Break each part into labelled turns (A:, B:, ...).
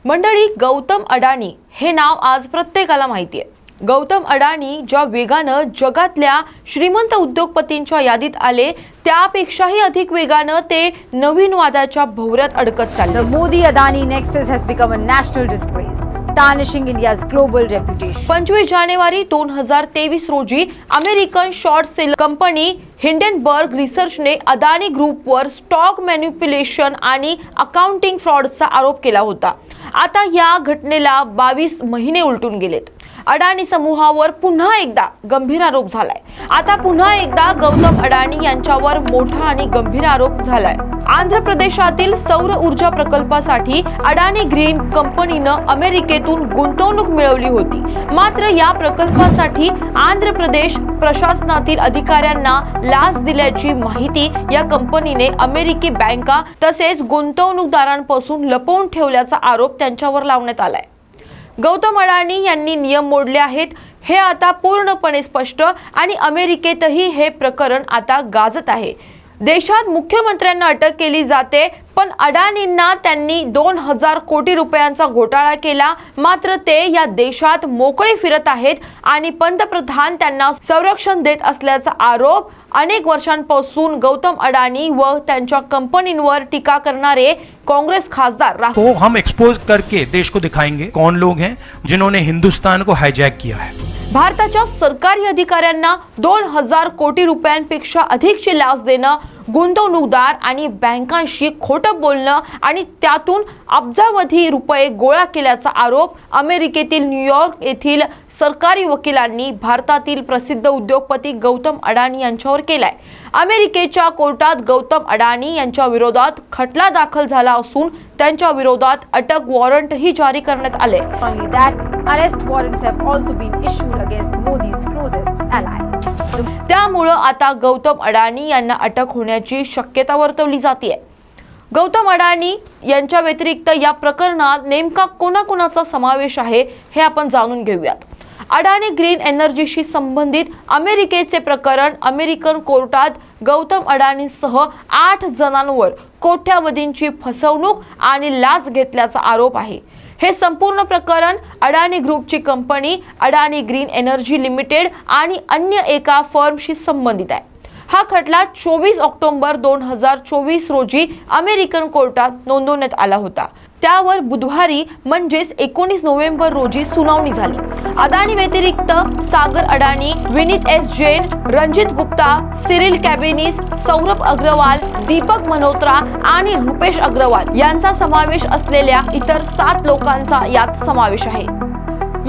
A: मंडळी, गौतम अडाणी हे नाव आज प्रत्येकाला माहिती आहे। गौतम अडाणी ज्या वेगानं जगातल्या श्रीमंत उद्योगपतींच्या यादीत आले, त्यापेक्षाही अधिक वेगानं ते नवीन वादाच्या भोवऱ्यात अडकत चालले।
B: The Modi-Adani nexus has become a national disgrace, tarnishing India's global reputation.
A: 25 जानेवारी 2023 रोजी American short sell company Hindenburg रिसर्चने अदानी ग्रुपवर स्टॉक मॅनिप्युलेशन आणि अकाउंटिंग फ्रॉडचा आरोप केला होता। आता या घटनेला 22 महिने उलटून गेलेत। अडाणी समूहावर पुन्हा एकदा गंभीर आरोप झालाय। आता पुन्हा एकदा गौतम अडाणी यांच्यावर मोठा आणि गंभीर आरोप झालाय। आंध्र प्रदेशातील सौर ऊर्जा प्रकल्पासाठी अडानी ग्रीन कंपनीनं अमेरिकेतून गुंतवणूक मिळवली होती। मात्र या प्रकल्पासाठी आंध्र प्रदेश प्रशासनातील अधिकाऱ्यांना लाच दिल्याची माहिती या कंपनीने अमेरिकी बँका तसेच गुंतवणूकदारांपासून लपवून ठेवल्याचा आरोप त्यांच्यावर लावण्यात आलाय। गौतम अडाणी यांनी नियम मोडले आहेत हे आता पूर्णपणे स्पष्ट आणि अमेरिकेतही हे प्रकरण आता गाजत आहे। देशात मुख्यमंत्र्यांना अटक केली जाते, पण अडाणींना त्यांनी 2000 कोटी रुपयांचा घोटाळा केला। मात्र ते या देशात मोकळे फिरत आहेत आणि पंतप्रधान त्यांना संरक्षण देत असल्याचा आरोप अनेक वर्षांपासून गौतम अडाणी व त्यांच्या कंपनींवर टीका करणारे कांग्रेस खासदार
C: को हम एक्सपोज करके देश को दिखाएंगे कौन लोग हैं जिन्होंने हिंदुस्तान को हाईजैक किया है।
A: भारताच्या सरकारी अधिकाऱ्यांना 2000 कोटी रुपयांपेक्षा अधिकची लाच देणं, गुंतवणूकदार आणि बँकांशी खोटं बोलणं आणि त्यातून अब्जावधी रुपये गोळा केल्याचा आरोप अमेरिकेतील न्यूयॉर्क येथील सरकारी वकिलांनी भारतातील प्रसिद्ध उद्योगपती गौतम अडाणी यांच्यावर केलाय। अमेरिकेच्या कोर्टात गौतम अडाणी यांच्या विरोधात खटला दाखल झाला असून त्यांच्या विरोधात अटक वॉरंटही जारी करण्यात आले।
B: Only that, arrest warrants have also been issued against Modi's closest ally.
A: त्यामुळे आता गौतम अडाणी यांना अटक होण्याची शक्यता वर्तवली जाते। गौतम अडाणी यांच्या व्यतिरिक्त या प्रकरणात नेमका कोणाकोणाचा समावेश आहे हे आपण जाणून घेऊयात। अडानी ग्रीन एनर्जीशी संबंधित अमेरिकेचे प्रकरण अमेरिकन कोर्टात गौतम अडाणींसह 8 जणांवर कोट्यावधींची फसवणूक आणि लाच घेतल्याचा आरोप आहे। हे संपूर्ण प्रकरण अडानी ग्रुपची कंपनी अडानी ग्रीन एनर्जी लिमिटेड आणि अन्य एका फर्मशी संबंधित आहे। हा खटला 24 ऑक्टोबर 2024 रोजी अमेरिकन कोर्टात नोंदवण्यात आला होता। त्यावर बुधवारी म्हणजेच 19 नोव्हेंबर रोजी सुनावणी झाली। अदानी व्यतिरिक्त सागर अडाणी, विनीत एस जैन, रंजित गुप्ता, सिरिल कॅबिनिस, सौरभ अग्रवाल, दीपक मल्होत्रा आणि रुपेश अग्रवाल यांचा समावेश असलेल्या इतर 7 लोकांचा यात समावेश आहे।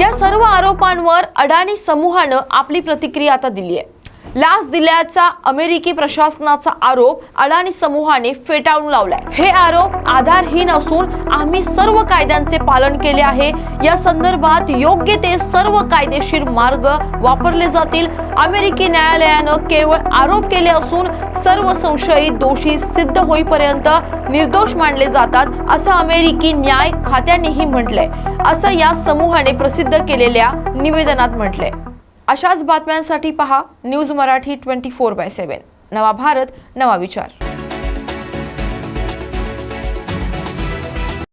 A: या सर्व आरोपांवर अडाणी समूहानं आपली प्रतिक्रिया आता दिली आहे। लाच दिल्याचा अमेरिकी प्रशासनाचा आरोप अडाणी समूहाने फेटाळून लावलाय। हे आरोप आधारहीन असून आम्ही सर्व कायद्यांचे पालन केले आहे। या संदर्भात योग्य ते सर्व कायदेशीर मार्ग वापरले जातील। अमेरिकी न्यायालयानं केवळ आरोप केले असून सर्व संशयित दोषी सिद्ध होईपर्यंत निर्दोष मानले जातात असं अमेरिकी न्याय खात्यानेही म्हटलंय, असं या समूहाने प्रसिद्ध केलेल्या निवेदनात म्हटलंय। अशाच बातम्यांसाठी पहा न्यूज मराठी 24/7। नवा भारत, नवा विचार।